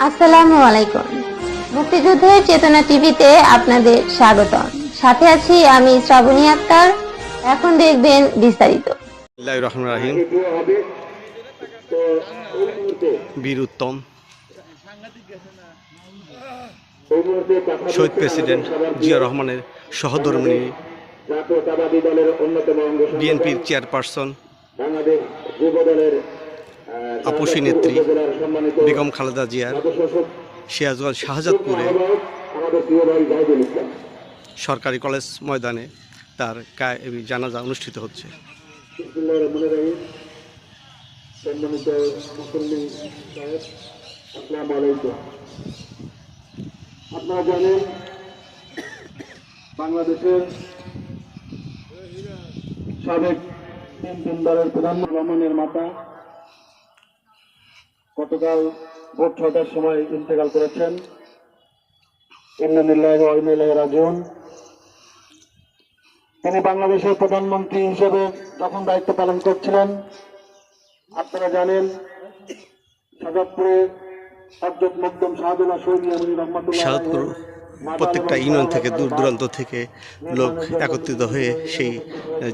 আসসালামু আলাইকুম। মুক্তিযুদ্ধের চেতনা টিভিতে আপনাদের স্বাগতম। সাথে আছি আমি শ্রাবণী আক্তার। এখন দেখবেন বিস্তারিত। বিসমিল্লাহির রহমানির রহিম। বীর উত্তম শহীদ প্রেসিডেন্ট জিয়া রহমানের সহধর্মিণী বিএনপির চেয়ারপারসন আপসী নেত্রী বেগম খালেদা জিয়ার সিরাজগঞ্জ শাহজাদপুরে সরকারি কলেজ ময়দানে তার গায়েবী জানাজা অনুষ্ঠিত হচ্ছে। আপনারা জানেন বাংলাদেশের সাবেক তিনবারের প্রধানমন্ত্রী রহমানের মাতা গতকাল ভোর ৬টার সময় ইন্তেকাল করেছেন। ইন্না লিল্লাহি ওয়া ইন্না ইলাইহি রাজিউন। তিনি বাংলাদেশের প্রধানমন্ত্রী হিসেবে যখন দায়িত্ব পালন করছিলেন, আপনারা জানেন শাহজাদপুরে হযরত মকদুম শাহদুল্লাহ শহীদ ইয়ামিনী রহমাতুল্লাহ শাহজাদপুর প্রত্যেকটা ইউনিয়ন থেকে দূর দূরান্ত থেকে লোক একত্রিত হয়ে সেই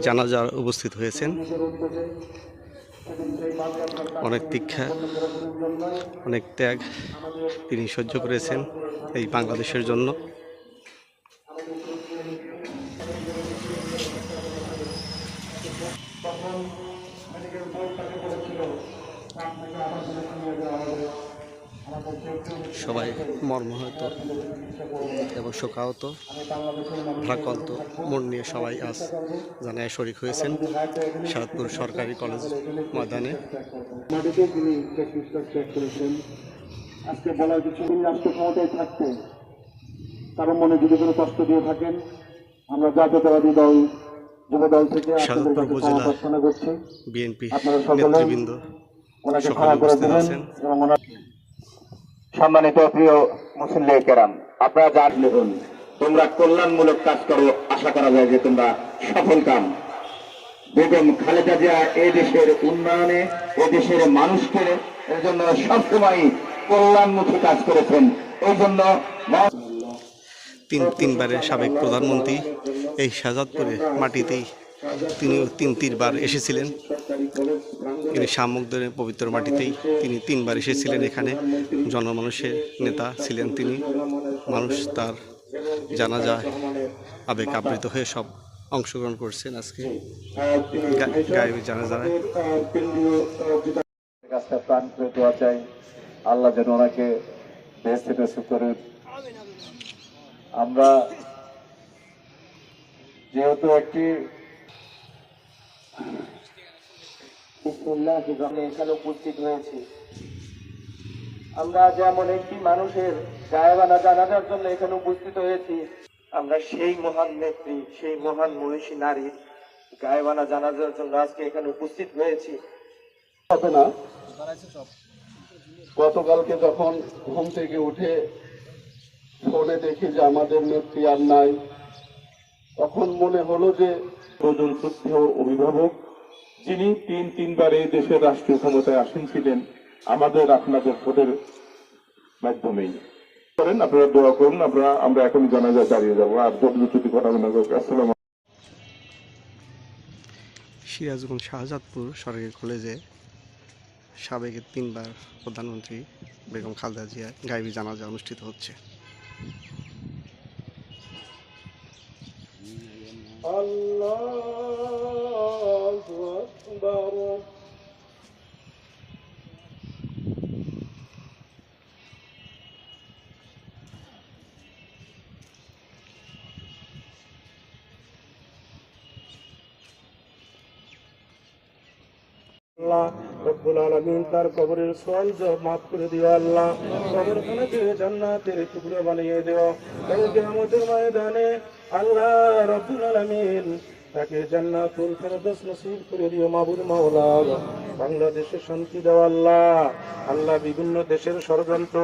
জানাজার উপস্থিত হয়েছেন। অনেক দীক্ষা, অনেক ত্যাগ তিনি সহ্য করেছেন এই বাংলাদেশের জন্য। সবাই মর্মাহত এবং শোকাহত, ভারাক্রান্ত মন নিয়ে সবাই আজ জানায় শরীক হয়েছেন শাহজাদপুর সরকারি কলেজ ময়দানে। আজকে বলার কিছু রাষ্ট্র ক্ষমতায় থাকতে কারো মনে যদি কোনো কষ্ট দিয়ে থাকেন, আমরা জাতীয়তাবাদী দল যুব দল থেকে শাহজাদপুর উপজেলা করছি বিএনপি আপনারা সকলে নেতৃবৃন্দ ওনাকে সকলে ক্ষমা করে উপস্থিত দেবেন। আছেন। এবং সম্মানিত প্রিয় মুসলিম কেরাম, আপনারা যা লিখুন, তোমরা কল্যাণমূলক কাজ করো, আশা করা যায় যে তোমরা সফল কাম। বেগম খালেদা জিয়া এই দেশের উন্নয়নে, এই দেশের মানুষকে এর জন্য সবসময় কল্যাণমুখী কাজ করেছেন। এই জন্য তিনবারের সাবেক প্রধানমন্ত্রী এই শাহজাদপুরের মাটিতেই তিনি তিনবার এসেছিলেন। তিনি শামুকদের পবিত্র মাটিতেই তিনি তিনবার এসেছিলেন। এখানে জনমানুষের নেতা ছিলেন তিনি। মানুষ তার জানাজায় আবেগ আবৃত হয়ে সব অংশগ্রহণ করছেন আজকে গায়েবী জানাজায়। প্রাণ করে দেওয়া চাই, আল্লাহ যেন ওনাকে বেহেশতে নসিব করেন। আমরা যেহেতু একটি এখানে উপস্থিত হয়েছি, আমরা যেমন একটি মানুষের গায়েবানা জানাজার জন্য এখানে উপস্থিত হয়েছি, আমরা সেই মহান নেত্রী, সেই মহান মনীষী নারী গায়েবানা জানাজার জন্য আজকে এখানে উপস্থিত হয়েছি। হবে না, গতকালকে যখন ঘুম থেকে উঠে ফোনে দেখি যে আমাদের নেত্রী আর নাই, তখন মনে হলো যে প্রজন শ্রদ্ধেয় অভিভাবক যিনি তিনবার এই দেশের রাষ্ট্রীয় ক্ষমতায় আসীন আমাদের আপনাদের ভোটের মাধ্যমেই করেন, আপনারা দোয়া করুন। আমরা এখন জানাজা চালিয়ে যাবো, আর যদি ঘটাবে না। আসসালাম। সিরাজগঞ্জ শাহজাদপুর সরকারি কলেজে সাবেক তিনবার প্রধানমন্ত্রী বেগম খালেদা জিয়ার গায়েবী জানাজা অনুষ্ঠিত হচ্ছে। আল্লাহু আকবার। আল্লাহ রব্বুল আলামিন তার কবরের সওয়াল মাফ করে দিও। আল্লাহ কবরখানাকে জান্নাতের টুকরো বানিয়ে দিও। কাল কিয়ামতের ময়দানে আল্লাহ রব্বুল আলামিন তাকে জান্নাতুল ফেরদৌস নসিব করে দিও মাবুদ মাওলা। বাংলাদেশে শান্তি দাও আল্লাহ। আল্লাহ বিভিন্ন দেশের ষড়যন্ত্র,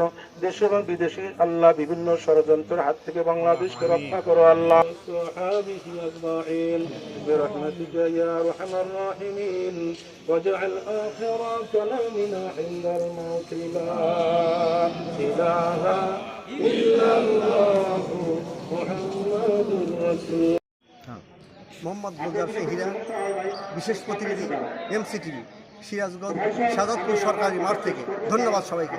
দেশে এবং বিদেশে আল্লাহ বিভিন্ন ষড়যন্ত্রের হাত থেকে বাংলাদেশকে রক্ষা করো আল্লাহ। সাহাবিহি আজমাইন বিরহমাতিকা ইয়া আরহামার রাহিমিন ওয়াজআল আখিরা কালামিনা ইনদাল মাউত লা ইলাহা ইল্লাল্লাহু মুহাম্মাদুর রাসূল। মোহাম্মদ গুলজার হীরা, বিশেষ প্রতিনিধি MCTV, সিরাজগঞ্জ, সাদতপুর সরকারি মাঠ থেকে। ধন্যবাদ সবাইকে।